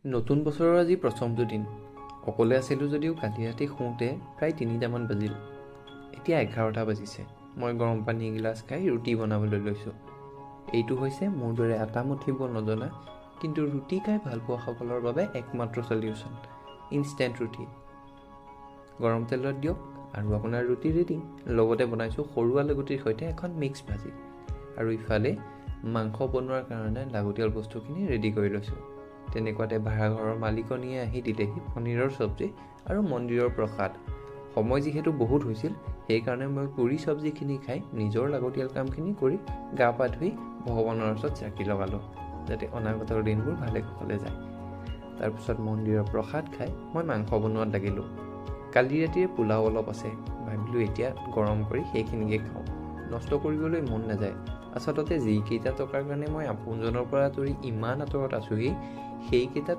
নতুন বছৰৰ আজি প্ৰথমটো দিন। অকলে আছিলোঁ যদিও কালি ৰাতি শুওঁতে প্ৰায় ৩টামান বাজিল। এতিয়া ১১টা বাজিছে। মই গৰম পানী এগিলাচ খাই ৰুটি বনাবলৈ লৈছোঁ। এইটো হৈছে মোৰ দৰে আটা মঠিব নজনা কিন্তু ৰুটি খাই ভাল পোৱাসকলৰ বাবে একমাত্ৰ চলিউশ্যন, ইনষ্টেণ্ট ৰুটি। গৰম তেলত দিয়ক আৰু আপোনাৰ ৰুটি ৰেডি। লগতে বনাইছোঁ সৰু আলুগুটিৰ সৈতে এখন মিক্স ভাজি। আৰু ইফালে মাংস বনোৱাৰ কাৰণে লাগতিয়াল বস্তুখিনি ৰেডি কৰি লৈছোঁ। তেনেকুৱাতে ভাড়াঘৰৰ মালিকনীয়ে আহি দিলেহি পনীৰৰ চব্জি আৰু মন্দিৰৰ প্ৰসাদ। সময় যিহেতু বহুত হৈছিল, সেইকাৰণে মই পুৰি চব্জিখিনি খাই নিজৰ লাগতিয়াল কামখিনি কৰি গা পা ধুই ভগৱানৰ ওচৰত চাকি লগালোঁ, যাতে অনাগত দিনবোৰ ভালে কুশলে যায়। তাৰপিছত মন্দিৰৰ প্ৰসাদ খাই মই মাংস বনোৱাত লাগিলোঁ। কালি ৰাতিৰে পোলাও অলপ আছে, ভাবিলোঁ এতিয়া গৰম কৰি সেইখিনিকে খাওঁ। নষ্ট কৰিবলৈ মন নাযায়। আচলতে যিকেইটা টকাৰ কাৰণে মই আপোনজনৰ পৰা আঁতৰি ইমান আঁতৰত আছোঁহি, সেইকেইটা